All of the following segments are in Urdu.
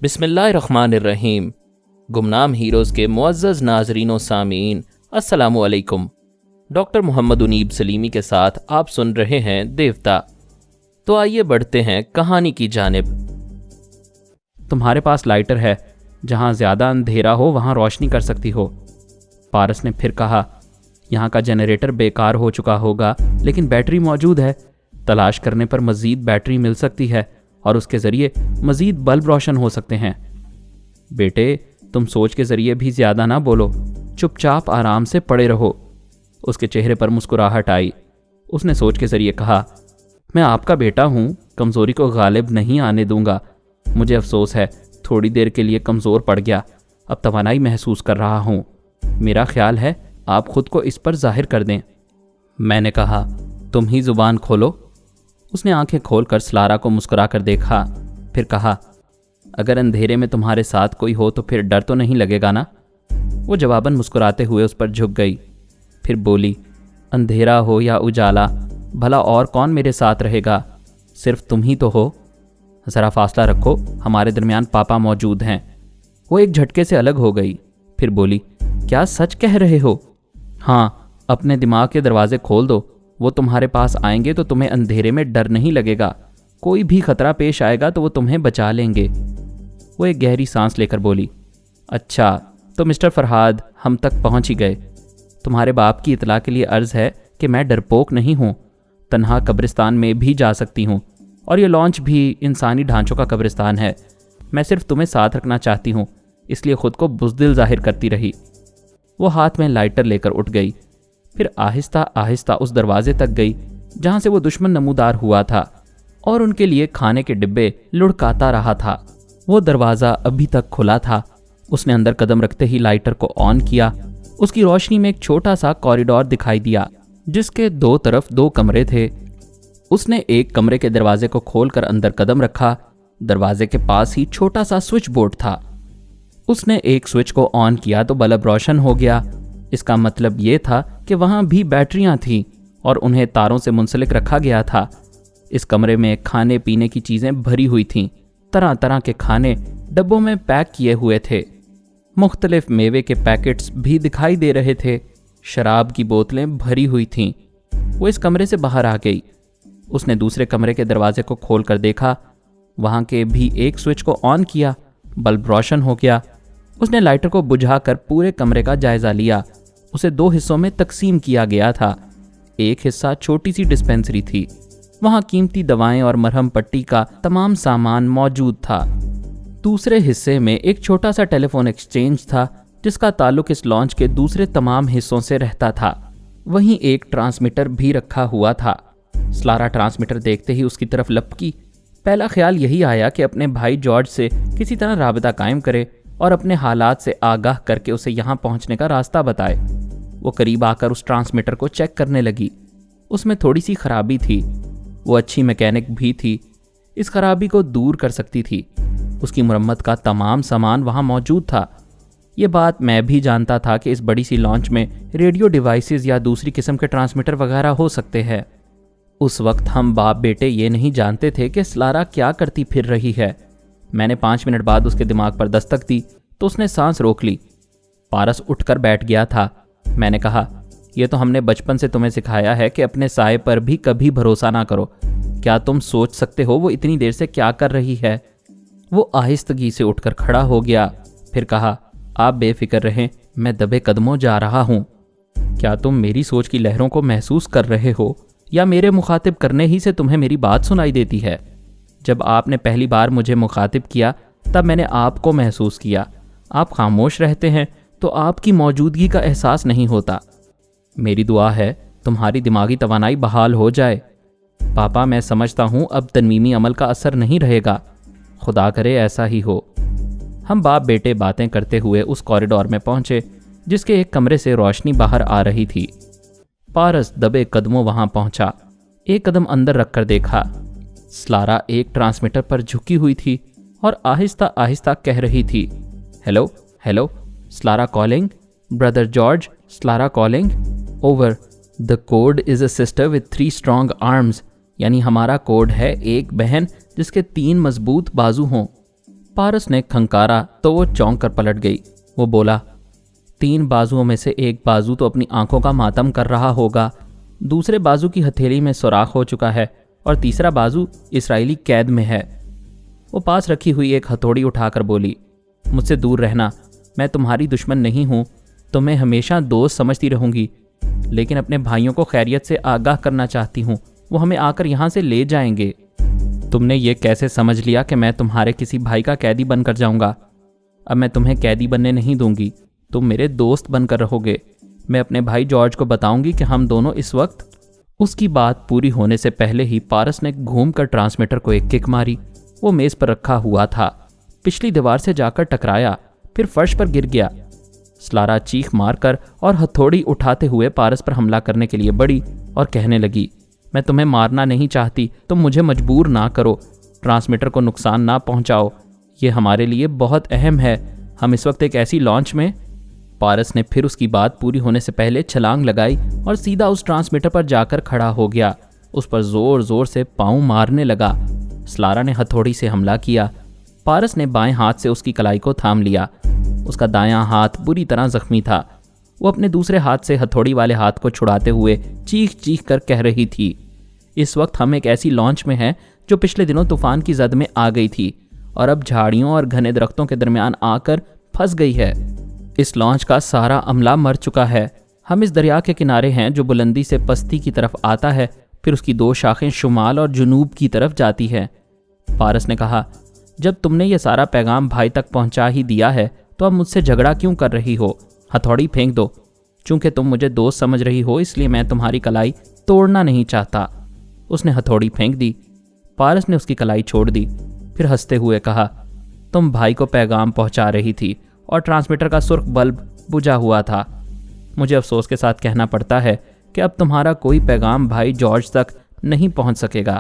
بسم اللہ الرحمن الرحیم۔ گمنام ہیروز کے معزز ناظرین و سامعین، السلام علیکم۔ ڈاکٹر محمد انیب سلیمی کے ساتھ آپ سن رہے ہیں دیوتا۔ تو آئیے بڑھتے ہیں کہانی کی جانب۔ تمہارے پاس لائٹر ہے، جہاں زیادہ اندھیرا ہو وہاں روشنی کر سکتی ہو۔ پارس نے پھر کہا، یہاں کا جنریٹر بیکار ہو چکا ہوگا، لیکن بیٹری موجود ہے۔ تلاش کرنے پر مزید بیٹری مل سکتی ہے اور اس کے ذریعے مزید بلب روشن ہو سکتے ہیں۔ بیٹے، تم سوچ کے ذریعے بھی زیادہ نہ بولو، چپ چاپ آرام سے پڑے رہو۔ اس کے چہرے پر مسکراہٹ آئی۔ اس نے سوچ کے ذریعے کہا، میں آپ کا بیٹا ہوں، کمزوری کو غالب نہیں آنے دوں گا۔ مجھے افسوس ہے، تھوڑی دیر کے لیے کمزور پڑ گیا، اب توانائی محسوس کر رہا ہوں۔ میرا خیال ہے آپ خود کو اس پر ظاہر کر دیں۔ میں نے کہا، تم ہی زبان کھولو۔ اس نے آنکھیں کھول کر سلارا کو مسکرا کر دیکھا، پھر کہا، اگر اندھیرے میں تمہارے ساتھ کوئی ہو تو پھر ڈر تو نہیں لگے گا نا؟ وہ جواباً مسکراتے ہوئے اس پر جھک گئی، پھر بولی، اندھیرا ہو یا اجالا، بھلا اور کون میرے ساتھ رہے گا؟ صرف تم ہی تو ہو۔ ذرا فاصلہ رکھو، ہمارے درمیان پاپا موجود ہیں۔ وہ ایک جھٹکے سے الگ ہو گئی، پھر بولی، کیا سچ کہہ رہے ہو؟ ہاں، اپنے دماغ کے دروازے کھول دو، وہ تمہارے پاس آئیں گے تو تمہیں اندھیرے میں ڈر نہیں لگے گا۔ کوئی بھی خطرہ پیش آئے گا تو وہ تمہیں بچا لیں گے۔ وہ ایک گہری سانس لے کر بولی، اچھا تو مسٹر فرہاد، ہم تک پہنچ ہی گئے۔ تمہارے باپ کی اطلاع کے لیے عرض ہے کہ میں ڈرپوک نہیں ہوں، تنہا قبرستان میں بھی جا سکتی ہوں، اور یہ لانچ بھی انسانی ڈھانچوں کا قبرستان ہے۔ میں صرف تمہیں ساتھ رکھنا چاہتی ہوں، اس لیے خود کو بزدل ظاہر کرتی رہی۔ وہ ہاتھ میں لائٹر لے کر اٹھ گئی، پھر آہستہ آہستہ اس دروازے تک گئی جہاں سے وہ دشمن نمودار ہوا تھا اور ان کے لیے کھانے کے ڈبے لڑکاتا رہا تھا۔ وہ دروازہ ابھی تک کھلا تھا۔ اس نے اندر قدم رکھتے ہی لائٹر کو آن کیا۔ اس کی روشنی میں ایک چھوٹا سا کوریڈور دکھائی دیا جس کے دو طرف 2 کمرے تھے۔ اس نے ایک کمرے کے دروازے کو کھول کر اندر قدم رکھا۔ دروازے کے پاس ہی چھوٹا سا سوئچ بورڈ تھا۔ اس نے ایک سوئچ کو آن کیا تو بلب روشن ہو گیا۔ اس کا مطلب یہ تھا کہ وہاں بھی بیٹریاں تھیں اور انہیں تاروں سے منسلک رکھا گیا تھا۔ اس کمرے میں کھانے پینے کی چیزیں بھری ہوئی تھیں۔ طرح طرح کے کھانے ڈبوں میں پیک کیے ہوئے تھے۔ مختلف میوے کے پیکٹس بھی دکھائی دے رہے تھے۔ شراب کی بوتلیں بھری ہوئی تھیں۔ وہ اس کمرے سے باہر آ گئی۔ اس نے دوسرے کمرے کے دروازے کو کھول کر دیکھا۔ وہاں کے بھی ایک سوئچ کو آن کیا، بلب روشن ہو گیا۔ اس نے لائٹر کو بجھا کر پورے کمرے کا جائزہ لیا۔ اسے 2 حصوں میں تقسیم کیا گیا تھا۔ ایک حصہ چھوٹی سی ڈسپینسری تھی، وہاں قیمتی دوائیں اور مرہم پٹی کا تمام سامان موجود تھا۔ دوسرے حصے میں ایک چھوٹا سا ٹیلی فون ایکسچینج تھا جس کا تعلق اس لانچ کے دوسرے تمام حصوں سے رہتا تھا۔ وہیں ایک ٹرانسمیٹر بھی رکھا ہوا تھا۔ سلارا ٹرانسمیٹر دیکھتے ہی اس کی طرف لپکی۔ پہلا خیال یہی آیا کہ اپنے بھائی جارج سے کسی طرح رابطہ قائم کرے اور اپنے حالات سے آگاہ کر کے اسے یہاں پہنچنے کا راستہ بتائے۔ وہ قریب آ کر اس ٹرانسمیٹر کو چیک کرنے لگی۔ اس میں تھوڑی سی خرابی تھی۔ وہ اچھی میکینک بھی تھی، اس خرابی کو دور کر سکتی تھی۔ اس کی مرمت کا تمام سامان وہاں موجود تھا۔ یہ بات میں بھی جانتا تھا کہ اس بڑی سی لانچ میں ریڈیو ڈیوائسز یا دوسری قسم کے ٹرانسمیٹر وغیرہ ہو سکتے ہیں۔ اس وقت ہم باپ بیٹے یہ نہیں جانتے تھے کہ سلارا کیا کرتی پھر رہی ہے۔ میں نے 5 منٹ بعد اس کے دماغ پر دستک دی تو اس نے سانس روک لی۔ پارس اٹھ کر بیٹھ گیا تھا۔ میں نے کہا، یہ تو ہم نے بچپن سے تمہیں سکھایا ہے کہ اپنے سائے پر بھی کبھی بھروسہ نہ کرو۔ کیا تم سوچ سکتے ہو وہ اتنی دیر سے کیا کر رہی ہے؟ وہ آہستگی سے اٹھ کر کھڑا ہو گیا، پھر کہا، آپ بے فکر رہیں، میں دبے قدموں جا رہا ہوں۔ کیا تم میری سوچ کی لہروں کو محسوس کر رہے ہو یا میرے مخاطب کرنے ہی سے تمہیں میری بات سنائی دیتی ہے؟ جب آپ نے پہلی بار مجھے مخاطب کیا تب میں نے آپ کو محسوس کیا۔ آپ خاموش رہتے ہیں تو آپ کی موجودگی کا احساس نہیں ہوتا۔ میری دعا ہے تمہاری دماغی توانائی بحال ہو جائے۔ پاپا، میں سمجھتا ہوں اب تنویمی عمل کا اثر نہیں رہے گا۔ خدا کرے ایسا ہی ہو۔ ہم باپ بیٹے باتیں کرتے ہوئے اس کوریڈور میں پہنچے جس کے ایک کمرے سے روشنی باہر آ رہی تھی۔ پارس دبے قدموں وہاں پہنچا۔ ایک قدم اندر رکھ کر دیکھا۔ سلارا ایک ٹرانسمیٹر پر جھکی ہوئی تھی اور آہستہ آہستہ کہہ رہی تھی، hello hello, Salara calling, brother George, Salara calling, over, the code is a sister with 3 strong arms, یعنی ہمارا کوڈ ہے ایک بہن جس کے 3 مضبوط بازو ہوں۔ پارس نے کھنکارا تو وہ چونک کر پلٹ گئی۔ وہ بولا، 3 بازوؤں میں سے ایک بازو تو اپنی آنکھوں کا ماتم کر رہا ہوگا، دوسرے بازو کی ہتھیلی میں سوراخ ہو چکا ہے اور تیسرا بازو اسرائیلی قید میں ہے۔ وہ پاس رکھی ہوئی ایک ہتھوڑی اٹھا کر بولی، مجھ سے دور رہنا، میں تمہاری دشمن نہیں ہوں، تمہیں ہمیشہ دوست سمجھتی رہوں گی، لیکن اپنے بھائیوں کو خیریت سے آگاہ کرنا چاہتی ہوں، وہ ہمیں آ کر یہاں سے لے جائیں گے۔ تم نے یہ کیسے سمجھ لیا کہ میں تمہارے کسی بھائی کا قیدی بن کر جاؤں گا؟ اب میں تمہیں قیدی بننے نہیں دوں گی، تم میرے دوست بن کر رہو گے۔ میں اپنے بھائی جارج کو بتاؤں گی کہ ہم دونوں اس وقت۔ اس کی بات پوری ہونے سے پہلے ہی پارس نے گھوم کر ٹرانسمیٹر کو ایک کک ماری۔ وہ میز پر رکھا ہوا تھا، پچھلی دیوار سے جا کر ٹکرایا، پھر فرش پر گر گیا۔ سلارا چیخ مار کر اور ہتھوڑی اٹھاتے ہوئے پارس پر حملہ کرنے کے لیے بڑھی اور کہنے لگی، میں تمہیں مارنا نہیں چاہتی، تم مجھے مجبور نہ کرو، ٹرانسمیٹر کو نقصان نہ پہنچاؤ، یہ ہمارے لیے بہت اہم ہے، ہم اس وقت ایک ایسی لانچ میں۔ پارس نے پھر اس کی بات پوری ہونے سے پہلے چھلانگ لگائی اور سیدھا اس ٹرانسمیٹر پر جا کر کھڑا ہو گیا، اس پر زور زور سے پاؤں مارنے لگا۔ سلارا نے ہتھوڑی سے حملہ کیا۔ پارس نے بائیں ہاتھ سے اس کی کلائی کو تھام لیا۔ اس کا دایاں ہاتھ بری طرح زخمی تھا۔ وہ اپنے دوسرے ہاتھ سے ہتھوڑی والے ہاتھ کو چھڑاتے ہوئے چیخ چیخ کر کہہ رہی تھی، اس وقت ہم ایک ایسی لانچ میں ہیں جو پچھلے دنوں طوفان کی زد میں آ گئی تھی اور اب جھاڑیوں اور گھنے درختوں کے درمیان آ کر پھنس گئی ہے۔ اس لانچ کا سارا عملہ مر چکا ہے۔ ہم اس دریا کے کنارے ہیں جو بلندی سے پستی کی طرف آتا ہے، پھر اس کی 2 شاخیں شمال اور جنوب کی طرف جاتی ہے۔ پارس نے کہا، جب تم نے یہ سارا پیغام بھائی تک پہنچا ہی دیا ہے تو اب مجھ سے جھگڑا کیوں کر رہی ہو؟ ہتھوڑی پھینک دو۔ چونکہ تم مجھے دوست سمجھ رہی ہو اس لیے میں تمہاری کلائی توڑنا نہیں چاہتا۔ اس نے ہتھوڑی پھینک دی۔ پارس نے اس کی کلائی چھوڑ دی، پھر ہنستے ہوئے کہا، تم بھائی کو پیغام پہنچا رہی تھی اور ٹرانسمیٹر کا سرخ بلب بجھا ہوا تھا۔ مجھے افسوس کے ساتھ کہنا پڑتا ہے کہ اب تمہارا کوئی پیغام بھائی جارج تک نہیں پہنچ سکے گا۔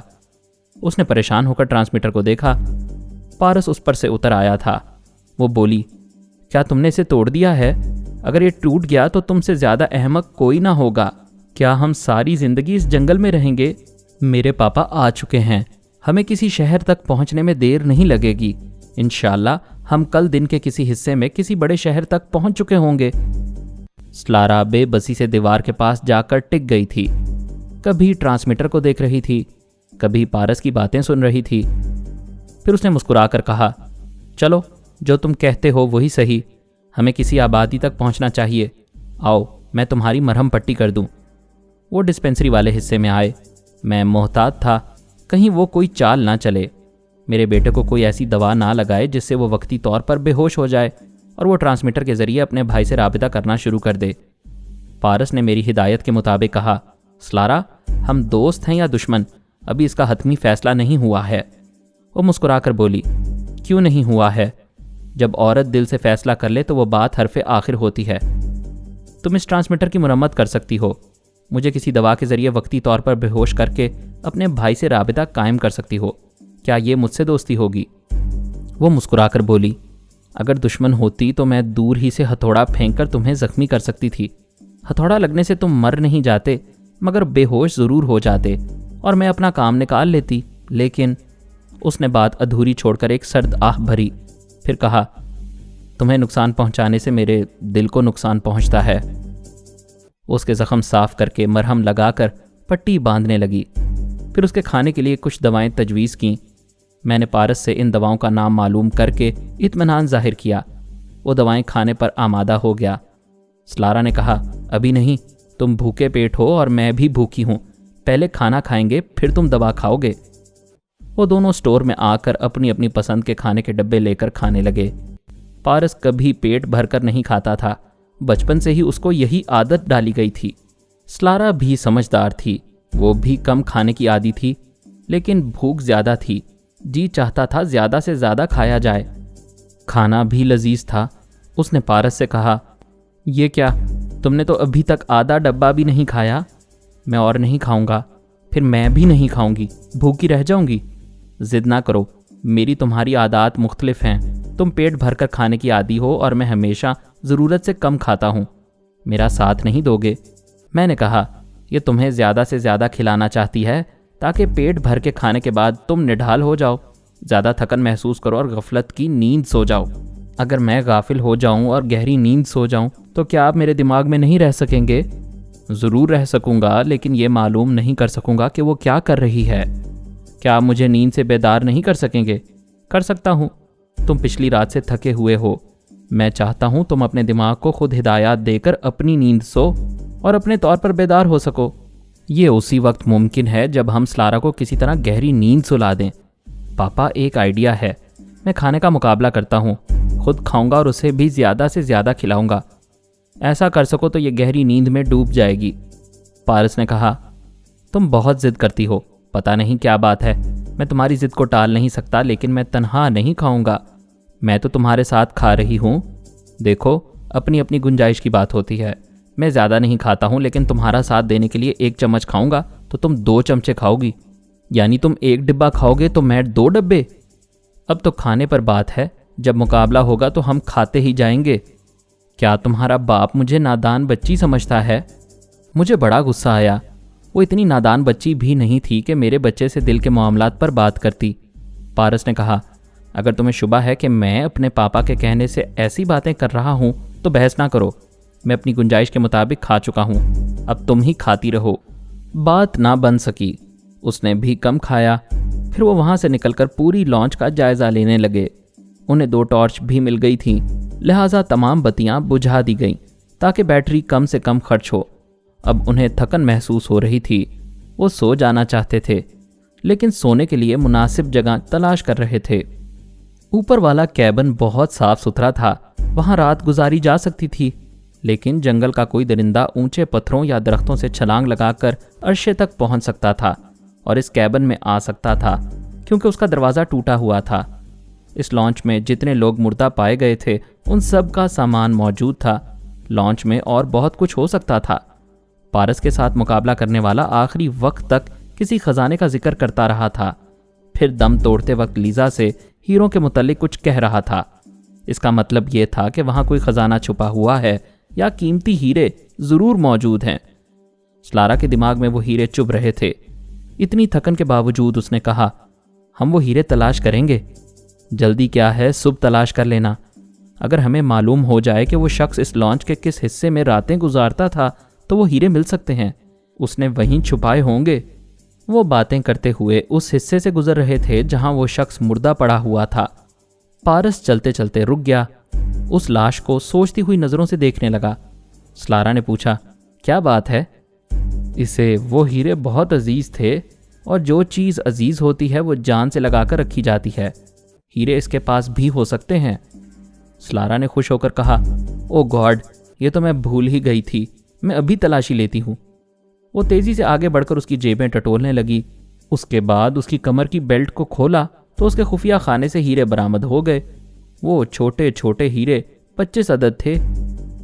اس نے پریشان ہو کر ٹرانسمیٹر کو دیکھا۔ پارس اس پر سے اتر آیا تھا۔ وہ بولی، کیا تم نے اسے توڑ دیا ہے؟ اگر یہ ٹوٹ گیا تو تم سے زیادہ احمق کوئی نہ ہوگا۔ کیا ہم ساری زندگی اس جنگل میں رہیں گے؟ میرے پاپا آ چکے ہیں، ہمیں کسی شہر تک پہنچنے میں دیر نہیں لگے گی۔ انشاءاللہ ہم کل دن کے کسی حصے میں کسی بڑے شہر تک پہنچ چکے ہوں گے۔ سلارا بے بسی سے دیوار کے پاس جا کر ٹک گئی تھی، کبھی ٹرانسمیٹر کو دیکھ رہی تھی، کبھی پارس کی باتیں سن رہی تھی۔ پھر اس نے مسکرا کر کہا، چلو جو تم کہتے ہو وہی صحیح، ہمیں کسی آبادی تک پہنچنا چاہیے، آؤ میں تمہاری مرہم پٹی کر دوں۔ وہ ڈسپینسری والے حصے میں آئے۔ میں محتاط تھا کہیں وہ کوئی چال نہ چلے، میرے بیٹے کو کوئی ایسی دوا نہ لگائے جس سے وہ وقتی طور پر بے ہوش ہو جائے اور وہ ٹرانسمیٹر کے ذریعے اپنے بھائی سے رابطہ کرنا شروع کر دے۔ پارس نے میری ہدایت کے مطابق کہا، سلارا ہم دوست ہیں یا دشمن، ابھی اس کا حتمی فیصلہ نہیں ہوا ہے۔ وہ مسکرا کر بولی، کیوں نہیں ہوا ہے؟ جب عورت دل سے فیصلہ کر لے تو وہ بات حرف آخر ہوتی ہے۔ تم اس ٹرانسمیٹر کی مرمت کر سکتی ہو، مجھے کسی دوا کے ذریعے وقتی طور پر بے ہوش کر کے اپنے بھائی سے رابطہ قائم کر سکتی ہو، کیا یہ مجھ سے دوستی ہوگی؟ وہ مسکرا کر بولی، اگر دشمن ہوتی تو میں دور ہی سے ہتھوڑا پھینک کر تمہیں زخمی کر سکتی تھی۔ ہتھوڑا لگنے سے تم مر نہیں جاتے مگر بے ہوش ضرور ہو جاتے اور میں اپنا کام نکال لیتی، لیکن اس نے بات ادھوری چھوڑ کر ایک سرد آہ بھری، پھر کہا، تمہیں نقصان پہنچانے سے میرے دل کو نقصان پہنچتا ہے۔ اس کے زخم صاف کر کے مرہم لگا کر پٹی باندھنے لگی، پھر اس کے کھانے کے لیے کچھ دوائیں تجویز کیں۔ میں نے پارس سے ان دواؤں کا نام معلوم کر کے اطمینان ظاہر کیا۔ وہ دوائیں کھانے پر آمادہ ہو گیا۔ سلارا نے کہا، ابھی نہیں، تم بھوکے پیٹ ہو اور میں بھی بھوکی ہوں، پہلے کھانا کھائیں گے پھر تم دوا کھاؤ گے۔ وہ دونوں سٹور میں آ کر اپنی اپنی پسند کے کھانے کے ڈبے لے کر کھانے لگے۔ پارس کبھی پیٹ بھر کر نہیں کھاتا تھا، بچپن سے ہی اس کو یہی عادت ڈالی گئی تھی۔ سلارا بھی سمجھدار تھی، وہ بھی کم کھانے کی عادی تھی، لیکن بھوک زیادہ تھی، جی چاہتا تھا زیادہ سے زیادہ کھایا جائے۔ کھانا بھی لذیذ تھا۔ اس نے پارس سے کہا، یہ کیا، تم نے تو ابھی تک آدھا ڈبہ بھی نہیں کھایا؟ میں اور نہیں کھاؤں گا، پھر میں بھی نہیں کھاؤں گی، بھوکی رہ جاؤں گی۔ ضد نہ کرو، میری تمہاری عادات مختلف ہیں، تم پیٹ بھر کر کھانے کی عادی ہو اور میں ہمیشہ ضرورت سے کم کھاتا ہوں، میرا ساتھ نہیں دو گے؟ میں نے کہا، یہ تمہیں زیادہ سے زیادہ کھلانا چاہتی ہے تاکہ پیٹ بھر کے کھانے کے بعد تم نڈھال ہو جاؤ، زیادہ تھکن محسوس کرو اور غفلت کی نیند سو جاؤ۔ اگر میں غافل ہو جاؤں اور گہری نیند سو جاؤں تو کیا آپ میرے دماغ میں نہیں رہ سکیں گے؟ ضرور رہ سکوں گا، لیکن یہ معلوم نہیں کر سکوں گا کہ وہ کیا کر رہی ہے۔ کیا آپ مجھے نیند سے بیدار نہیں کر سکیں گے؟ کر سکتا ہوں۔ تم پچھلی رات سے تھکے ہوئے ہو، میں چاہتا ہوں تم اپنے دماغ کو خود ہدایات دے کر اپنی نیند سو اور اپنے طور پر بیدار ہو سکو۔ یہ اسی وقت ممکن ہے جب ہم سلارا کو کسی طرح گہری نیند سلا دیں۔ پاپا، ایک آئیڈیا ہے، میں کھانے کا مقابلہ کرتا ہوں، خود کھاؤں گا اور اسے بھی زیادہ سے زیادہ کھلاؤں گا۔ ایسا کر سکو تو یہ گہری نیند میں ڈوب جائے گی۔ پارس نے کہا، تم بہت ضد کرتی ہو، پتہ نہیں کیا بات ہے۔ میں تمہاری ضد کو ٹال نہیں سکتا، لیکن میں تنہا نہیں کھاؤں گا، میں تو تمہارے ساتھ کھا رہی ہوں۔ دیکھو، اپنی اپنی گنجائش کی بات ہوتی ہے۔ میں زیادہ نہیں کھاتا ہوں، لیکن تمہارا ساتھ دینے کے لیے 1 چمچ کھاؤں گا تو تم 2 چمچے کھاؤ گی، یعنی تم 1 ڈبہ کھاؤ گے تو میں 2 ڈبے۔ اب تو کھانے پر بات ہے، جب مقابلہ ہوگا تو ہم کھاتے ہی جائیں گے۔ کیا تمہارا باپ مجھے نادان بچی سمجھتا ہے؟ مجھے بڑا غصہ آیا۔ وہ اتنی نادان بچی بھی نہیں تھی کہ میرے بچے سے دل کے معاملات پر بات کرتی۔ پارس نے کہا، اگر تمہیں شبہ ہے کہ میں اپنے پاپا کے کہنے سے ایسی باتیں کر رہا ہوں تو بحث نہ کرو، میں اپنی گنجائش کے مطابق کھا چکا ہوں، اب تم ہی کھاتی رہو۔ بات نہ بن سکی، اس نے بھی کم کھایا۔ پھر وہ وہاں سے نکل کر پوری لانچ کا جائزہ لینے لگے۔ انہیں 2 ٹارچ بھی مل گئی تھیں، لہٰذا تمام بتیاں بجھا دی گئیں تاکہ بیٹری کم سے کم خرچ ہو۔ اب انہیں تھکن محسوس ہو رہی تھی، وہ سو جانا چاہتے تھے، لیکن سونے کے لیے مناسب جگہ تلاش کر رہے تھے۔ اوپر والا کیبن بہت صاف ستھرا تھا، وہاں رات گزاری جا سکتی تھی، لیکن جنگل کا کوئی درندہ اونچے پتھروں یا درختوں سے چھلانگ لگا کر عرشے تک پہنچ سکتا تھا اور اس کیبن میں آ سکتا تھا، کیونکہ اس کا دروازہ ٹوٹا ہوا تھا۔ اس لانچ میں جتنے لوگ مردہ پائے گئے تھے ان سب کا سامان موجود تھا۔ لانچ میں اور بہت کچھ ہو سکتا تھا۔ پارس کے ساتھ مقابلہ کرنے والا آخری وقت تک کسی خزانے کا ذکر کرتا رہا تھا، پھر دم توڑتے وقت لیزا سے ہیروں کے متعلق کچھ کہہ رہا تھا۔ اس کا مطلب یہ تھا کہ وہاں کوئی خزانہ چھپا ہوا ہے یا قیمتی ہیرے ضرور موجود ہیں۔ سلارا کے دماغ میں وہ ہیرے چبھ رہے تھے۔ اتنی تھکن کے باوجود اس نے کہا، ہم وہ ہیرے تلاش کریں گے۔ جلدی کیا ہے، صبح تلاش کر لینا۔ اگر ہمیں معلوم ہو جائے کہ وہ شخص اس لانچ کے کس حصے میں راتیں گزارتا تھا تو وہ ہیرے مل سکتے ہیں، اس نے وہیں چھپائے ہوں گے۔ وہ باتیں کرتے ہوئے اس حصے سے گزر رہے تھے جہاں وہ شخص مردہ پڑا ہوا تھا۔ پارس چلتے چلتے رک گیا، اس لاش کو سوچتی ہوئی نظروں سے دیکھنے لگا۔ سلارا نے پوچھا، کیا بات ہے؟ اسے وہ ہیرے بہت عزیز تھے، اور جو چیز عزیز ہوتی ہے وہ جان سے لگا کر رکھی جاتی ہے۔ ہیرے اس کے پاس بھی ہو سکتے ہیں۔ سلارا نے خوش ہو کر کہا، او گاڈ، یہ تو میں بھول ہی گئی تھی، میں ابھی تلاشی لیتی ہوں۔ وہ تیزی سے آگے بڑھ کر اس کی جیبیں ٹٹولنے لگی۔ اس کے بعد اس کی کمر کی بیلٹ کو کھولا تو اس کے خفیہ خانے سے ہیرے برآمد ہو گئے۔ وہ چھوٹے چھوٹے ہیرے 25 عدد تھے،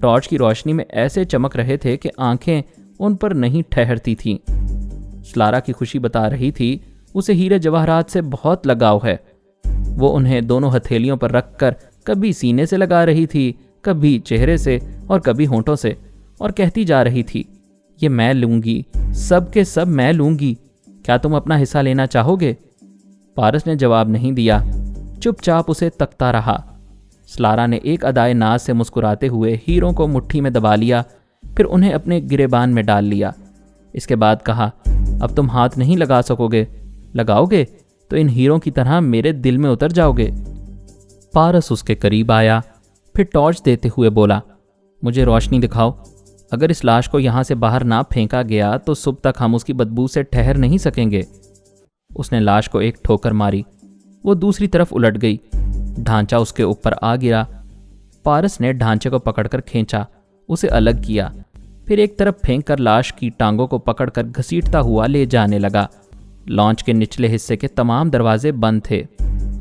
ٹارچ کی روشنی میں ایسے چمک رہے تھے کہ آنکھیں ان پر نہیں ٹھہرتی تھیں۔ سلارا کی خوشی بتا رہی تھی اسے ہیرے جواہرات سے بہت لگاؤ ہے۔ وہ انہیں دونوں ہتھیلیوں پر رکھ کر کبھی سینے سے لگا رہی تھی، کبھی چہرے سے اور کبھی ہونٹوں سے، اور کہتی جا رہی تھی، یہ میں لوں گی، سب کے سب میں لوں گی، کیا تم اپنا حصہ لینا چاہو گے؟ پارس نے جواب نہیں دیا، چپ چاپ اسے تکتا رہا۔ سلارا نے ایک ادائے ناز سے مسکراتے ہوئے ہیروں کو مٹھی میں دبا لیا، پھر انہیں اپنے گریبان میں ڈال لیا۔ اس کے بعد کہا، اب تم ہاتھ نہیں لگا سکو گے، لگاؤ گے تو ان ہیروں کی طرح میرے دل میں اتر جاؤ گے۔ پارس اس کے قریب آیا، پھر ٹارچ دیتے ہوئے بولا، مجھے روشنی دکھاؤ۔ اگر اس لاش کو یہاں سے باہر نہ پھینکا گیا تو صبح تک ہم اس کی بدبو سے ٹھہر نہیں سکیں گے۔ اس نے لاش کو ایک ٹھوکر ماری، وہ دوسری طرف الٹ گئی، ڈھانچہ اس کے اوپر آ گرا۔ پارس نے ڈھانچے کو پکڑ کر کھینچا، اسے الگ کیا، پھر ایک طرف پھینک کر لاش کی ٹانگوں کو پکڑ کر گھسیٹتا ہوا لے جانے لگا۔ لانچ کے نچلے حصے کے تمام دروازے بند تھے۔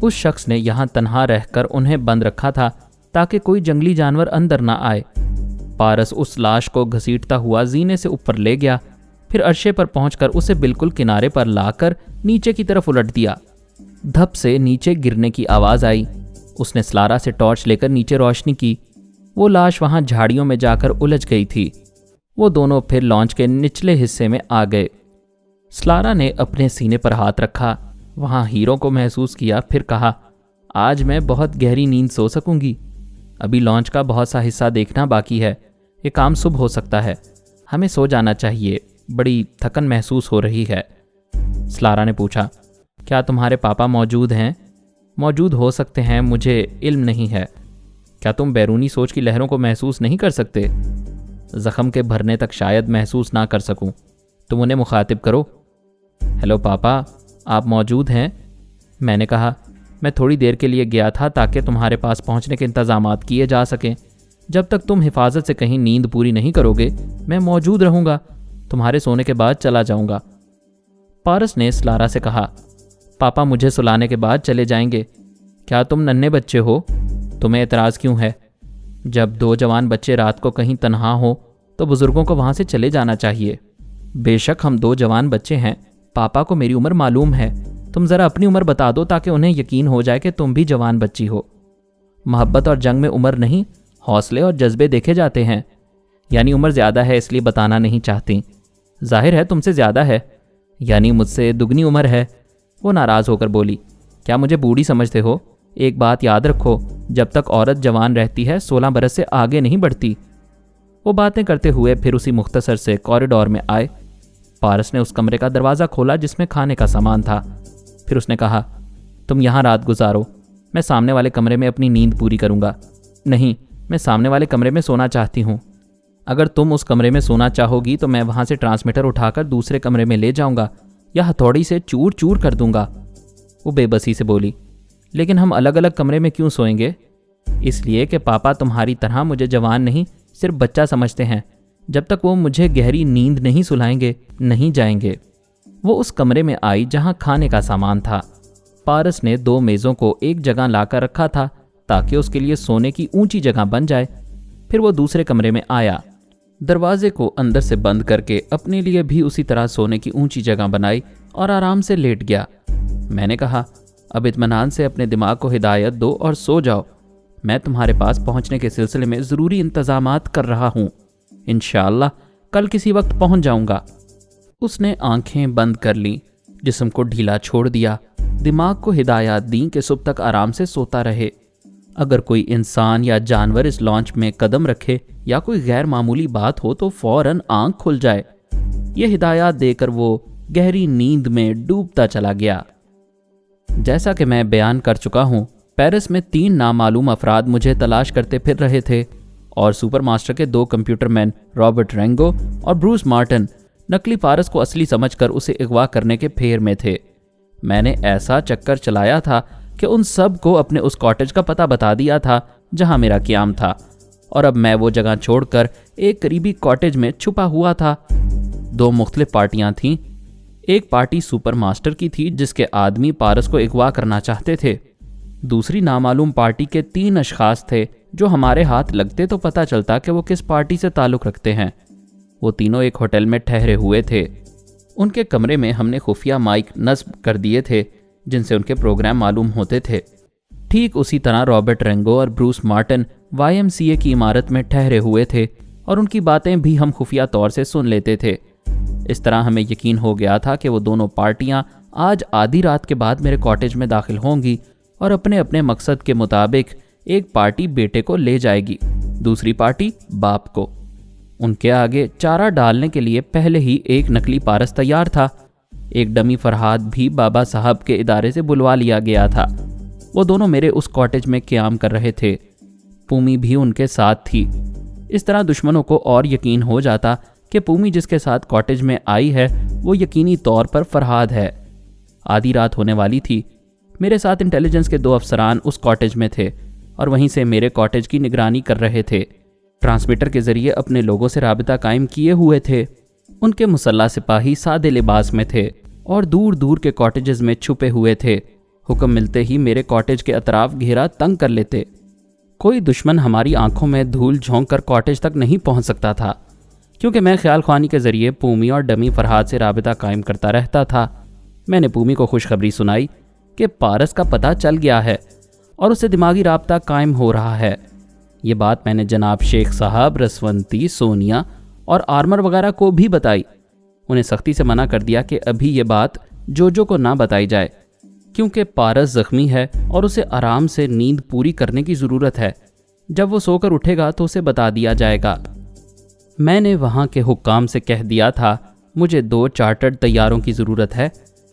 اس شخص نے یہاں تنہا رہ کر انہیں بند رکھا تھا تاکہ کوئی جنگلی جانور اندر نہ آئے۔ پارس اس لاش کو گھسیٹتا ہوا زینے سے اوپر لے گیا، پھر عرشے پر پہنچ کر اسے بالکل کنارے پر لا کر نیچے کی طرف الٹ دیا۔ دھپ سے نیچے گرنے کی آواز آئی۔ اس نے سلارا سے ٹارچ لے کر نیچے روشنی کی۔ وہ لاش وہاں جھاڑیوں میں جا کر الجھ گئی تھی۔ وہ دونوں پھر لانچ کے نچلے حصے میں آ گئے۔ سلارا نے اپنے سینے پر ہاتھ رکھا، وہاں ہیرو کو محسوس کیا، پھر کہا آج میں بہت گہری نیند سو سکوں گی، ابھی لانچ کا بہت سا حصہ دیکھنا باقی ہے، یہ کام صبح ہو سکتا ہے، ہمیں سو جانا چاہیے، بڑی تھکن محسوس ہو رہی ہے۔ سلارا نے پوچھا کیا تمہارے پاپا موجود ہیں؟ موجود ہو سکتے ہیں، مجھے علم نہیں ہے۔ کیا تم بیرونی سوچ کی لہروں کو محسوس نہیں کر سکتے؟ زخم کے بھرنے تک شاید محسوس نہ کر سکوں، تم انہیں مخاطب کرو۔ ہیلو پاپا، آپ موجود ہیں؟ میں نے کہا میں تھوڑی دیر کے لیے گیا تھا تاکہ تمہارے پاس پہنچنے کے انتظامات کیے جا سکیں، جب تک تم حفاظت سے کہیں نیند پوری نہیں کرو گے میں موجود رہوں گا، تمہارے سونے کے بعد چلا جاؤں گا۔ پارس نے سلارا سے کہا پاپا مجھے سلانے کے بعد چلے جائیں گے، کیا تم ننھے بچے ہو؟ تمہیں اعتراض کیوں ہے؟ جب دو جوان بچے رات کو کہیں تنہا ہو تو بزرگوں کو وہاں سے چلے جانا چاہیے۔ بے شک ہم دو جوان بچے ہیں، پاپا کو میری عمر معلوم ہے، تم ذرا اپنی عمر بتا دو تاکہ انہیں یقین ہو جائے کہ تم بھی جوان بچی ہو۔ محبت اور جنگ میں عمر نہیں، حوصلے اور جذبے دیکھے جاتے ہیں۔ یعنی عمر زیادہ ہے اس لیے بتانا نہیں چاہتی؟ ظاہر ہے تم سے زیادہ ہے، یعنی مجھ سے دگنی عمر ہے۔ وہ ناراض ہو کر بولی کیا مجھے بوڑھی سمجھتے ہو؟ ایک بات یاد رکھو، جب تک عورت جوان رہتی ہے 16 برس سے آگے نہیں بڑھتی۔ وہ باتیں کرتے ہوئے پھر اسی مختصر سے کوریڈور میں آئے۔ پارس نے اس کمرے کا دروازہ کھولا جس میں کھانے کا سامان تھا، پھر اس نے کہا تم یہاں رات گزارو، میں سامنے والے کمرے میں اپنی نیند پوری کروں گا۔ نہیں، میں سامنے والے کمرے میں سونا چاہتی ہوں۔ اگر تم اس کمرے میں سونا چاہو گی تو میں وہاں سے ٹرانسمیٹر اٹھا کر دوسرے کمرے میں لے جاؤں گا یا ہتھوڑی سے چور چور کر دوں گا۔ وہ بے بسی سے بولی لیکن ہم الگ الگ کمرے میں کیوں سوئیں گے؟ اس لیے کہ پاپا تمہاری طرح مجھے جوان نہیں صرف بچہ سمجھتے ہیں، جب تک وہ مجھے گہری نیند نہیں سلائیں گے نہیں جائیں گے۔ وہ اس کمرے میں آئی جہاں کھانے کا سامان تھا۔ پارس نے 2 میزوں کو ایک جگہ لا کر رکھا تھا تاکہ اس کے لیے سونے کی اونچی جگہ بن جائے۔ پھر وہ دوسرے کمرے میں آیا، دروازے کو اندر سے بند کر کے اپنے لیے بھی اسی طرح سونے کی اونچی جگہ بنائی اور آرام سے لیٹ گیا۔ میں نے کہا اب اطمینان سے اپنے دماغ کو ہدایت دو اور سو جاؤ، میں تمہارے پاس پہنچنے کے سلسلے میں ضروری انتظامات کر رہا ہوں، انشاءاللہ کل کسی وقت پہنچ جاؤں گا۔ اس نے آنکھیں بند کر لیں، جسم کو ڈھیلا چھوڑ دیا، دماغ کو ہدایات دیں کہ صبح تک آرام سے سوتا رہے۔ اگر کوئی انسان یا جانور اس لانچ میں قدم رکھے یا کوئی غیر معمولی بات ہو تو فوراً آنکھ کھل جائے۔ یہ ہدایات دے کر وہ گہری نیند میں ڈوبتا چلا گیا۔ جیسا کہ میں بیان کر چکا ہوں، پیرس میں 3 نامعلوم افراد مجھے تلاش کرتے پھر رہے تھے اور سپر ماسٹر کے 2 کمپیوٹر مین رابرٹ رینگو اور بروس مارٹن نقلی پارس کو اصلی سمجھ کر اسے اغوا کرنے کے پھیر میں تھے۔ میں نے ایسا چکر چلایا تھا کہ ان سب کو اپنے اس کاٹیج کا پتہ بتا دیا تھا جہاں میرا قیام تھا، اور اب میں وہ جگہ چھوڑ کر ایک قریبی کاٹیج میں چھپا ہوا تھا۔ 2 مختلف پارٹیاں تھیں، ایک پارٹی سپر ماسٹر کی تھی جس کے آدمی پارس کو اغوا کرنا چاہتے تھے، دوسری نامعلوم پارٹی کے 3 اشخاص تھے جو ہمارے ہاتھ لگتے تو پتہ چلتا کہ وہ کس پارٹی سے تعلق رکھتے ہیں۔ وہ تینوں ایک ہوٹل میں ٹھہرے ہوئے تھے۔ ان کے کمرے میں ہم نے خفیہ مائک نصب کر دیے تھے جن سے ان کے پروگرام معلوم ہوتے تھے۔ ٹھیک اسی طرح رابرٹ رینگو اور بروس مارٹن YMCA کی عمارت میں ٹھہرے ہوئے تھے اور ان کی باتیں بھی ہم خفیہ طور سے سن لیتے تھے۔ اس طرح ہمیں یقین ہو گیا تھا کہ وہ دونوں پارٹیاں آج آدھی رات کے بعد میرے کاٹیج میں داخل ہوں گی اور اپنے اپنے مقصد کے مطابق ایک پارٹی بیٹے کو لے جائے گی، دوسری پارٹی باپ کو۔ ان کے آگے چارہ ڈالنے کے لیے پہلے ہی ایک نقلی پارس تیار تھا۔ ایک ڈمی فرہاد بھی بابا صاحب کے ادارے سے بلوا لیا گیا تھا۔ وہ دونوں میرے اس کاٹیج میں قیام کر رہے تھے، پومی بھی ان کے ساتھ تھی۔ اس طرح دشمنوں کو اور یقین ہو جاتا کہ پومی جس کے ساتھ کاٹیج میں آئی ہے وہ یقینی طور پر فرہاد ہے۔ آدھی رات ہونے والی تھی۔ میرے ساتھ انٹیلیجنس کے 2 افسران اس کاٹیج میں تھے اور وہیں سے میرے کاٹیج کی نگرانی کر رہے تھے۔ ٹرانسمیٹر کے ذریعے اپنے لوگوں سے رابطہ قائم کیے ہوئے تھے۔ ان کے مسلح سپاہی سادے لباس میں تھے اور دور دور کے کاٹیجز میں چھپے ہوئے تھے۔ حکم ملتے ہی میرے کاٹیج کے اطراف گھیرا تنگ کر لیتے۔ کوئی دشمن ہماری آنکھوں میں دھول جھونک کر کاٹیج تک نہیں پہنچ سکتا تھا، کیونکہ میں خیال خوانی کے ذریعے پومی اور ڈمی فرہاد سے رابطہ قائم کرتا رہتا تھا۔ میں نے پومی کو خوشخبری سنائی کہ پارس کا پتہ چل گیا ہے اور اس سے دماغی رابطہ قائم ہو رہا ہے۔ یہ بات میں نے جناب شیخ صاحب، رسونتی، سونیا اور آرمر وغیرہ کو بھی بتائی۔ انہیں سختی سے منع کر دیا کہ ابھی یہ بات جو کو نہ بتائی جائے۔ کیونکہ پارس زخمی ہے اور اسے آرام سے نیند پوری کرنے کی ضرورت ہے۔ جب وہ سو کر اٹھے گا تو اسے بتا دیا جائے گا۔ میں نے وہاں کے حکام سے کہہ دیا تھا مجھے 2 چارٹرڈ طیاروں کی ضرورت ہے۔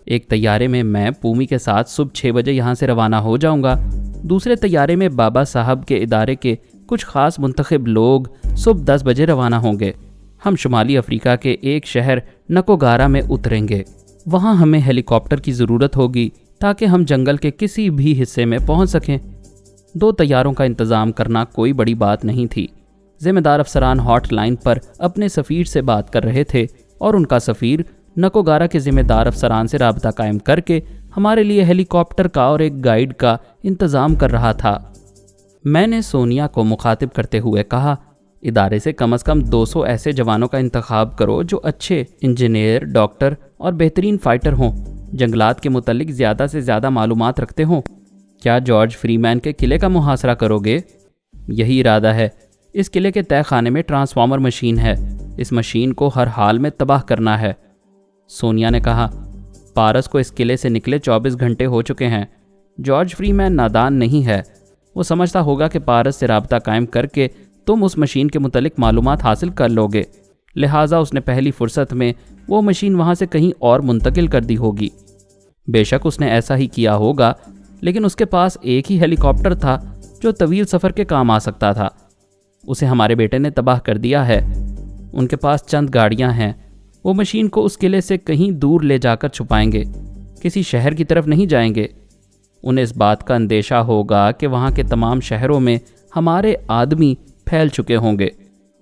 ایک طیارے میں میں پومی کے ساتھ صبح 6 بجے یہاں سے روانہ ہو جاؤں گا، دوسرے طیارے میں بابا صاحب کے ادارے کے کچھ خاص منتخب لوگ صبح 10 بجے روانہ ہوں گے۔ ہم شمالی افریقہ کے ایک شہر نکوگارا میں اتریں گے۔ وہاں ہمیں ہیلی کاپٹر کی ضرورت ہوگی تاکہ ہم جنگل کے کسی بھی حصے میں پہنچ سکیں۔ 2 طیاروں کا انتظام کرنا کوئی بڑی بات نہیں تھی۔ ذمہ دار افسران ہاٹ لائن پر اپنے سفیر سے بات کر رہے تھے اور ان کا سفیر نکوگارا کے ذمہ دار افسران سے رابطہ قائم کر کے ہمارے لیے ہیلی کاپٹر کا اور ایک گائیڈ کا انتظام کر رہا تھا۔ میں نے سونیا کو مخاطب کرتے ہوئے کہا، ادارے سے کم 200 ایسے جوانوں کا انتخاب کرو جو اچھے انجینئر، ڈاکٹر اور بہترین فائٹر ہوں، جنگلات کے متعلق زیادہ سے زیادہ معلومات رکھتے ہوں۔ کیا جارج فری مین کے قلعے کا محاصرہ کرو گے؟ یہی ارادہ ہے۔ اس قلعے کے تہہ خانے میں ٹرانسفارمر مشین ہے، اس مشین کو ہر حال میں تباہ کرنا ہے۔ سونیا نے کہا، پارس کو اس قلعے سے نکلے 24 گھنٹے ہو چکے ہیں۔ جارج فری مین نادان نہیں ہے، وہ سمجھتا ہوگا کہ پارس سے رابطہ قائم کر کے تم اس مشین کے متعلق معلومات حاصل کر لو گے، لہٰذا اس نے پہلی فرصت میں وہ مشین وہاں سے کہیں اور منتقل کر دی ہوگی۔ بے شک اس نے ایسا ہی کیا ہوگا، لیکن اس کے پاس ایک ہی ہیلی کاپٹر تھا جو طویل سفر کے کام آ سکتا تھا۔ اسے ہمارے بیٹے نے تباہ کر دیا ہے۔ ان کے پاس چند گاڑیاں ہیں، وہ مشین کو اس قلعے سے کہیں دور لے جا کر چھپائیں گے، کسی شہر کی طرف نہیں جائیں گے۔ انہیں اس بات کا اندیشہ ہوگا کہ وہاں کے تمام شہروں میں ہمارے آدمی پھیل چکے ہوں گے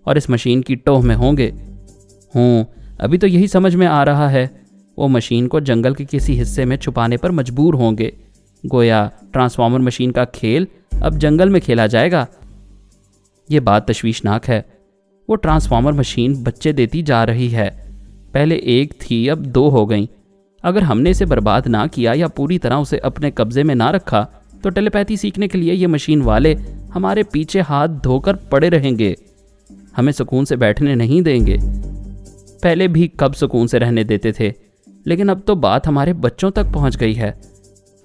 اور اس مشین کی ٹوہ میں ہوں گے۔ ابھی تو یہی سمجھ میں آ رہا ہے، وہ مشین کو جنگل کے کسی حصے میں چھپانے پر مجبور ہوں گے، گویا ٹرانسفارمر مشین کا کھیل اب جنگل میں کھیلا جائے گا۔ یہ بات تشویشناک ہے۔ وہ ٹرانسفارمر مشین بچے دیتی جا رہی ہے، پہلے 1 تھی اب 2 ہو گئیں۔ اگر ہم نے اسے برباد نہ کیا یا پوری طرح اسے اپنے قبضے میں نہ رکھا تو ٹیلی پیتھی سیکھنے کے لیے یہ مشین والے ہمارے پیچھے ہاتھ دھو کر پڑے رہیں گے، ہمیں سکون سے بیٹھنے نہیں دیں گے۔ پہلے بھی کب سکون سے رہنے دیتے تھے، لیکن اب تو بات ہمارے بچوں تک پہنچ گئی ہے۔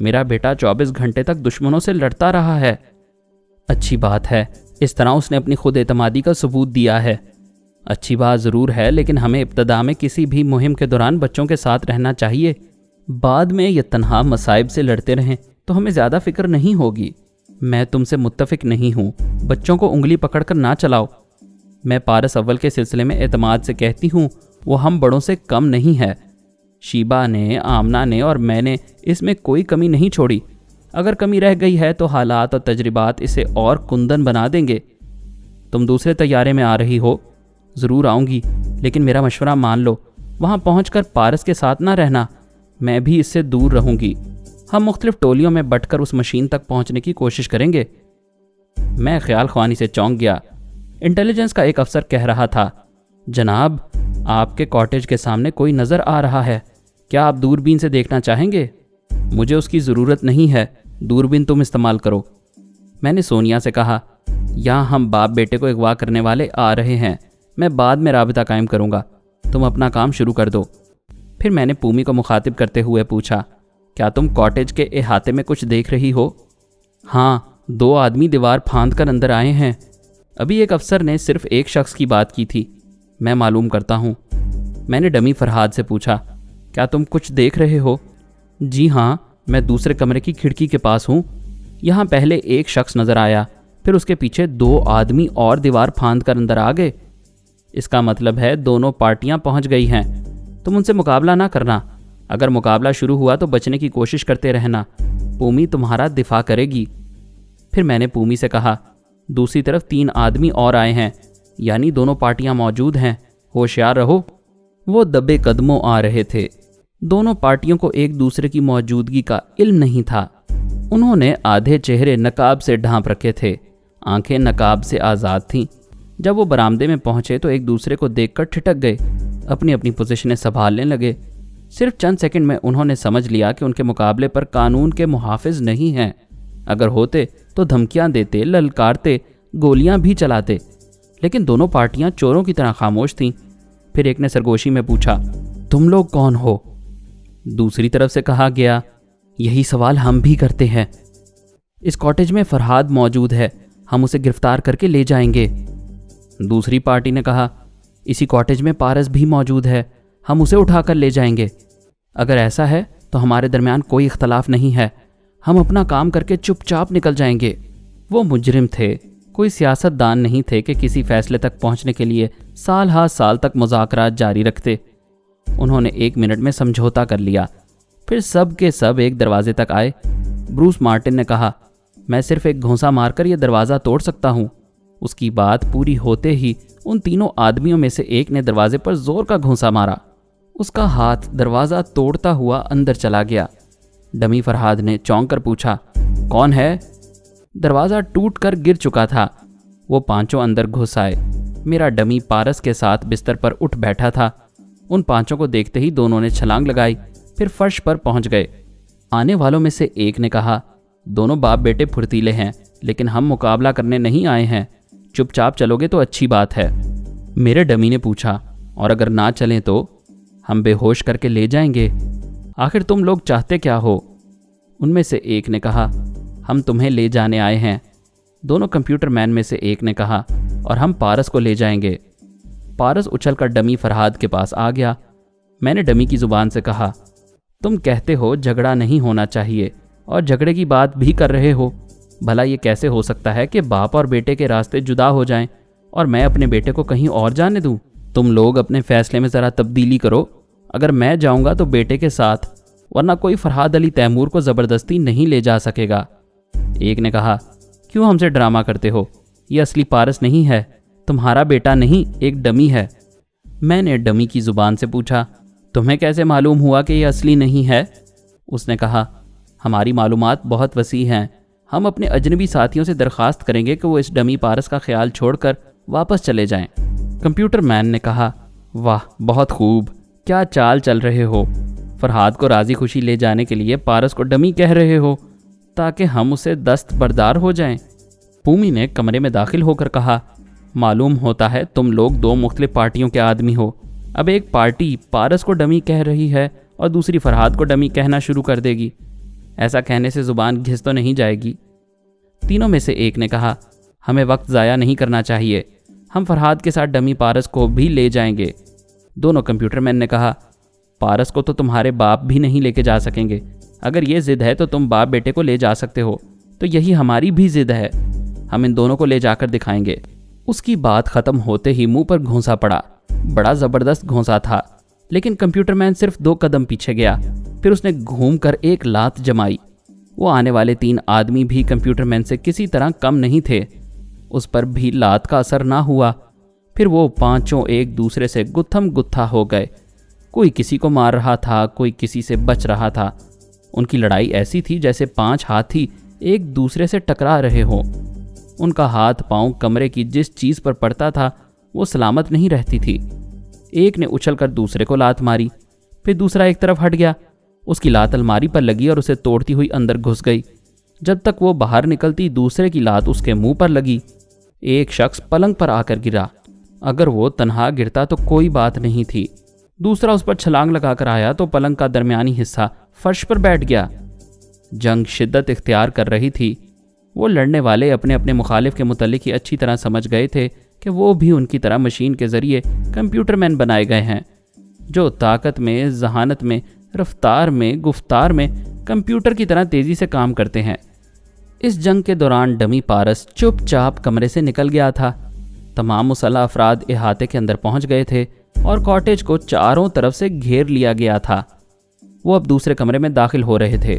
میرا بیٹا 24 گھنٹے تک دشمنوں سے لڑتا رہا ہے۔ اچھی بات ہے، اس طرح اس نے اپنی خود اعتمادی کا ثبوت دیا ہے۔ اچھی بات ضرور ہے، لیکن ہمیں ابتدا میں کسی بھی مہم کے دوران بچوں کے ساتھ رہنا چاہیے۔ بعد میں یہ تنہا مصائب سے لڑتے رہیں تو ہمیں زیادہ فکر نہیں ہوگی۔ میں تم سے متفق نہیں ہوں، بچوں کو انگلی پکڑ کر نہ چلاؤ۔ میں پارس اول کے سلسلے میں اعتماد سے کہتی ہوں، وہ ہم بڑوں سے کم نہیں ہے۔ شیبہ نے، آمنہ نے اور میں نے اس میں کوئی کمی نہیں چھوڑی۔ اگر کمی رہ گئی ہے تو حالات اور تجربات اسے اور کندن بنا دیں گے۔ تم دوسرے طیارے میں آ رہی ہو؟ ضرور آؤں گی، لیکن میرا مشورہ مان لو، وہاں پہنچ کر پارس کے ساتھ نہ رہنا، میں بھی اس سے دور رہوں گی۔ ہم مختلف ٹولیوں میں بٹ کر اس مشین تک پہنچنے کی کوشش کریں گے۔ میں خیال خوانی سے چونک گیا۔ انٹیلیجنس کا ایک افسر کہہ رہا تھا، جناب، آپ کے کاٹیج کے سامنے کوئی نظر آ رہا ہے، کیا آپ دوربین سے دیکھنا چاہیں گے؟ مجھے اس کی ضرورت نہیں ہے، دوربین تم استعمال کرو۔ میں نے سونیا سے کہا، یہاں ہم باپ بیٹے کو اغوا کرنے والے آ رہے ہیں، میں بعد میں رابطہ قائم کروں گا، تم اپنا کام شروع کر دو۔ پھر میں نے پومی کو مخاطب کرتے ہوئے پوچھا، کیا تم کاٹیج کے احاطے میں کچھ دیکھ رہی ہو؟ ہاں، 2 آدمی دیوار پھاند کر اندر آئے ہیں۔ ابھی ایک افسر نے صرف ایک شخص کی بات کی تھی، میں معلوم کرتا ہوں۔ میں نے ڈمی فرہاد سے پوچھا، کیا تم کچھ دیکھ رہے ہو؟ جی ہاں، میں دوسرے کمرے کی کھڑکی کے پاس ہوں۔ یہاں پہلے ایک شخص نظر آیا، پھر اس کے پیچھے 2 آدمی اور دیوار پھاند کر اندر آ گئے۔ اس کا مطلب ہے دونوں پارٹیاں پہنچ گئی ہیں۔ تم ان سے مقابلہ نہ کرنا، اگر مقابلہ شروع ہوا تو بچنے کی کوشش کرتے رہنا، پومی تمہارا دفاع کرے گی۔ پھر میں نے پومی سے کہا، دوسری طرف 3 آدمی اور آئے ہیں، یعنی دونوں پارٹیاں موجود ہیں، ہوشیار رہو۔ وہ دبے قدموں آ رہے تھے۔ دونوں پارٹیوں کو ایک دوسرے کی موجودگی کا علم نہیں تھا۔ انہوں نے آدھے چہرے نقاب سے ڈھانپ رکھے تھے، آنکھیں نقاب سے آزاد تھیں۔ جب وہ برآمدے میں پہنچے تو ایک دوسرے کو دیکھ کر ٹھٹک گئے، اپنی اپنی پوزیشنیں سنبھالنے لگے۔ صرف چند سیکنڈ میں انہوں نے سمجھ لیا کہ ان کے مقابلے پر قانون کے محافظ نہیں ہیں، اگر ہوتے تو دھمکیاں دیتے، للکارتے، گولیاں بھی چلاتے، لیکن دونوں پارٹیاں چوروں کی طرح خاموش تھیں۔ پھر ایک نے سرگوشی میں پوچھا، تم لوگ کون ہو؟ دوسری طرف سے کہا گیا، یہی سوال ہم بھی کرتے ہیں۔ اس کاٹیج میں فرحاد موجود ہے، ہم اسے گرفتار کر کے لے جائیں گے۔ دوسری پارٹی نے کہا، اسی کاٹیج میں پارس بھی موجود ہے، ہم اسے اٹھا کر لے جائیں گے۔ اگر ایسا ہے تو ہمارے درمیان کوئی اختلاف نہیں ہے، ہم اپنا کام کر کے چپ چاپ نکل جائیں گے۔ وہ مجرم تھے، کوئی سیاست دان نہیں تھے کہ کسی فیصلے تک پہنچنے کے لیے سال ہا سال تک مذاکرات جاری رکھتے۔ انہوں نے 1 منٹ میں سمجھوتا کر لیا، پھر سب کے سب ایک دروازے تک آئے۔ بروس مارٹن نے کہا، میں صرف ایک گھونسا مار کر یہ دروازہ توڑ سکتا ہوں۔ اس کی بات پوری ہوتے ہی ان تینوں آدمیوں میں سے ایک نے دروازے پر زور کا گھونسا مارا۔ اس کا ہاتھ دروازہ توڑتا ہوا اندر چلا گیا۔ ڈمی فرحاد نے چونک کر پوچھا، کون ہے؟ دروازہ ٹوٹ کر گر چکا تھا۔ وہ 5 اندر گھس آئے۔ میرا ڈمی پارس کے ساتھ بستر پر اٹھ بیٹھا تھا۔ ان 5 کو دیکھتے ہی دونوں نے چھلانگ لگائی، پھر فرش پر پہنچ گئے۔ آنے والوں میں سے ایک نے کہا، دونوں باپ بیٹے پھرتیلے ہیں، لیکن ہم مقابلہ کرنے نہیں آئے ہیں، چپ چاپ چلو گے تو اچھی بات ہے۔ میرے ڈمی نے پوچھا، اور اگر نہ چلیں تو؟ ہم بے ہوش کر کے لے جائیں گے۔ آخر تم لوگ چاہتے کیا ہو؟ ان میں سے ایک نے کہا، ہم تمہیں لے جانے آئے ہیں۔ دونوں کمپیوٹر مین میں سے ایک نے کہا، اور ہم پارس کو لے جائیں گے۔ پارس اچھل کر ڈمی فرحاد کے پاس آ گیا۔ میں نے ڈمی کی زبان سے کہا، تم کہتے ہو جھگڑا نہیں ہونا چاہیے اور جھگڑے کی بات بھی کر رہے ہو، بھلا یہ کیسے ہو سکتا ہے کہ باپ اور بیٹے کے راستے جدا ہو جائیں اور میں اپنے بیٹے کو کہیں اور جانے دوں؟ تم لوگ اپنے فیصلے میں ذرا تبدیلی کرو۔ اگر میں جاؤں گا تو بیٹے کے ساتھ، ورنہ کوئی فرحاد علی تیمور کو زبردستی نہیں لے جا سکے گا۔ ایک نے کہا، کیوں ہم سے ڈرامہ کرتے ہو؟ یہ اصلی پارس نہیں ہے، تمہارا بیٹا نہیں، ایک ڈمی ہے۔ میں نے ڈمی کی زبان سے پوچھا، تمہیں کیسے معلوم ہوا کہ یہ اصلی نہیں ہے؟ اس نے کہا، ہماری معلومات بہت وسیع ہیں، ہم اپنے اجنبی ساتھیوں سے درخواست کریں گے کہ وہ اس ڈمی پارس کا خیال چھوڑ کر واپس چلے جائیں۔ کمپیوٹر مین نے کہا، واہ بہت خوب، کیا چال چل رہے ہو؟ فرحاد کو راضی خوشی لے جانے کے لیے پارس کو ڈمی کہہ رہے ہو تاکہ ہم اسے دست بردار ہو جائیں۔ پومی نے کمرے میں داخل ہو کر کہا، معلوم ہوتا ہے تم لوگ 2 مختلف پارٹیوں کے آدمی ہو۔ اب ایک پارٹی پارس کو ڈمی کہہ رہی ہے اور دوسری فرحاد کو ڈمی کہنا شروع کر دے گی۔ ایسا کہنے سے زبان گھس تو نہیں جائے گی؟ تینوں میں سے ایک نے کہا، ہمیں وقت ضائع نہیں کرنا چاہیے، ہم فرحاد کے ساتھ ڈمی پارس کو بھی لے جائیں گے۔ دونوں کمپیوٹر مین نے کہا، پارس کو تو تمہارے باپ بھی نہیں لے کے جا سکیں گے، اگر یہ ضد ہے تو تم باپ بیٹے کو لے جا سکتے ہو، تو یہی ہماری بھی ضد ہے، ہم ان دونوں کو لے جا کر دکھائیں گے۔ اس کی بات ختم ہوتے ہی منہ پر گھونسا پڑا، بڑا زبردست گھونسا تھا، لیکن کمپیوٹر مین صرف 2 قدم پیچھے گیا، پھر اس نے گھوم کر ایک لات جمائی۔ وہ آنے والے 3 آدمی بھی کمپیوٹر مین سے کسی طرح کم نہیں تھے، اس پر بھی لات کا اثر نہ ہوا۔ پھر وہ 5 ایک دوسرے سے گتھم گتھا ہو گئے، کوئی کسی کو مار رہا تھا، کوئی کسی سے بچ رہا تھا۔ ان کی لڑائی ایسی تھی جیسے 5 ہاتھی ایک دوسرے سے ٹکرا رہے ہوں۔ ان کا ہاتھ پاؤں کمرے کی جس چیز پر پڑتا تھا وہ سلامت نہیں رہتی تھی۔ ایک نے اچھل کر دوسرے کو لات ماری، پھر دوسرا ایک طرف ہٹ گیا، اس کی لات الماری پر لگی اور اسے توڑتی ہوئی اندر گھس گئی۔ جب تک وہ باہر نکلتی دوسرے کی لات اس کے منہ پر لگی۔ ایک شخص پلنگ پر آ کر گرا، اگر وہ تنہا گرتا تو کوئی بات نہیں تھی، دوسرا اس پر چھلانگ لگا کر آیا تو پلنگ کا درمیانی حصہ فرش پر بیٹھ گیا۔ جنگ شدت اختیار کر رہی تھی۔ وہ لڑنے والے اپنے اپنے مخالف کے متعلق ہی اچھی طرح سمجھ گئے تھے کہ وہ بھی ان کی طرح مشین کے ذریعے کمپیوٹر مین بنائے گئے ہیں، جو طاقت میں، ذہانت میں، رفتار میں، گفتار میں کمپیوٹر کی طرح تیزی سے کام کرتے ہیں۔ اس جنگ کے دوران ڈمی پارس چپ چاپ کمرے سے نکل گیا تھا۔ تمام مسلح افراد احاطے کے اندر پہنچ گئے تھے اور کاٹیج کو چاروں طرف سے گھیر لیا گیا تھا۔ وہ اب دوسرے کمرے میں داخل ہو رہے تھے۔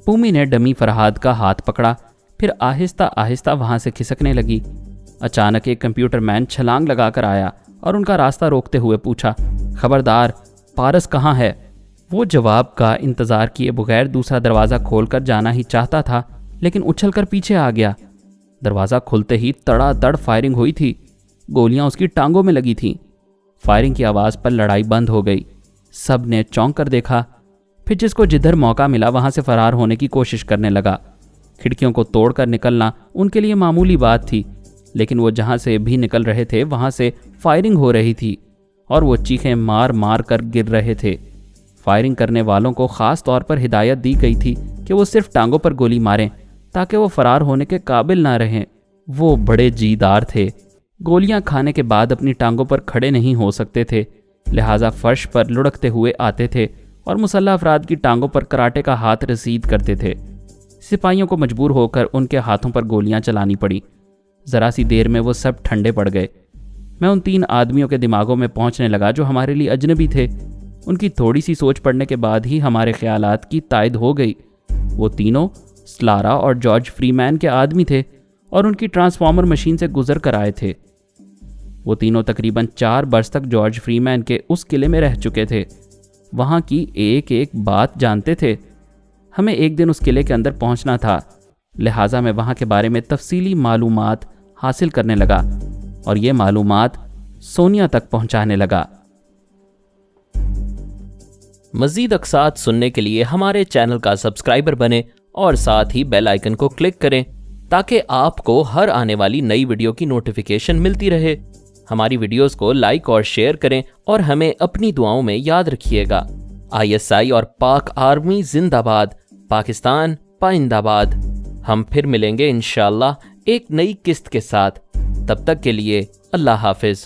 پومی نے ڈمی فرحاد کا ہاتھ پکڑا، پھر آہستہ آہستہ وہاں سے کھسکنے لگی۔ اچانک ایک کمپیوٹر مین چھلانگ لگا کر آیا اور ان کا راستہ روکتے ہوئے پوچھا، خبردار، پارس کہاں ہے؟ وہ جواب کا انتظار کیے بغیر دوسرا دروازہ کھول کر جانا ہی چاہتا تھا، لیکن اچھل کر پیچھے آ گیا۔ دروازہ کھلتے ہی تڑا تڑ فائرنگ ہوئی تھی، گولیاں اس کی ٹانگوں میں لگی تھیں۔ فائرنگ کی آواز پر لڑائی بند ہو گئی۔ سب نے چونک کر دیکھا، پھر جس کو جدھر موقع ملا وہاں سے فرار ہونے کی کوشش کرنے لگا۔ کھڑکیوں کو توڑ کر نکلنا ان کے لیے معمولی بات تھی، لیکن وہ جہاں سے بھی نکل رہے تھے وہاں سے فائرنگ ہو رہی تھی اور وہ چیخیں مار مار کر گر رہے تھے۔ فائرنگ کرنے والوں کو خاص طور پر ہدایت دی گئی تھی کہ وہ صرف ٹانگوں پر گولی ماریں تاکہ وہ فرار ہونے کے قابل نہ رہیں۔ وہ بڑے جیدار تھے، گولیاں کھانے کے بعد اپنی ٹانگوں پر کھڑے نہیں ہو سکتے تھے، لہٰذا فرش پر لڑکتے ہوئے آتے تھے اور مسلح افراد کی ٹانگوں پر کراٹے کا ہاتھ رسید کرتے تھے۔ سپاہیوں کو مجبور ہو کر ان کے ہاتھوں پر گولیاں چلانی پڑی۔ ذرا سی دیر میں وہ سب ٹھنڈے پڑ گئے۔ میں ان 3 آدمیوں کے دماغوں میں پہنچنے لگا جو ہمارے لیے اجنبی تھے۔ ان کی تھوڑی سی سوچ پڑنے کے بعد ہی ہمارے خیالات کی تائید ہو گئی۔ وہ تینوں سلارا اور جارج فری مین کے آدمی تھے اور ان کی ٹرانسفارمر مشین سے گزر کر آئے تھے۔ وہ تینوں تقریباً 4 برس تک جارج فری مین کے اس قلعے میں رہ چکے تھے، وہاں کی ایک ایک بات جانتے تھے۔ ہمیں ایک دن اس قلعے کے اندر پہنچنا تھا، لہٰذا میں وہاں کے بارے میں تفصیلی معلومات حاصل کرنے لگا اور یہ معلومات سونیا تک پہنچانے لگا۔ مزید اقساط سننے کے لیے ہمارے چینل کا سبسکرائبر بنیں اور ساتھ ہی بیل آئیکن کو کلک کریں تاکہ آپ کو ہر آنے والی نئی ویڈیو کی نوٹیفیکیشن ملتی رہے۔ ہماری ویڈیوز کو لائک اور شیئر کریں اور ہمیں اپنی دعاؤں میں یاد رکھیے گا۔ ISI اور پاک آرمی زندہ باد، پاکستان پائندہ باد۔ ہم پھر ملیں گے انشاءاللہ ایک نئی قسط کے ساتھ، تب تک کے لیے اللہ حافظ۔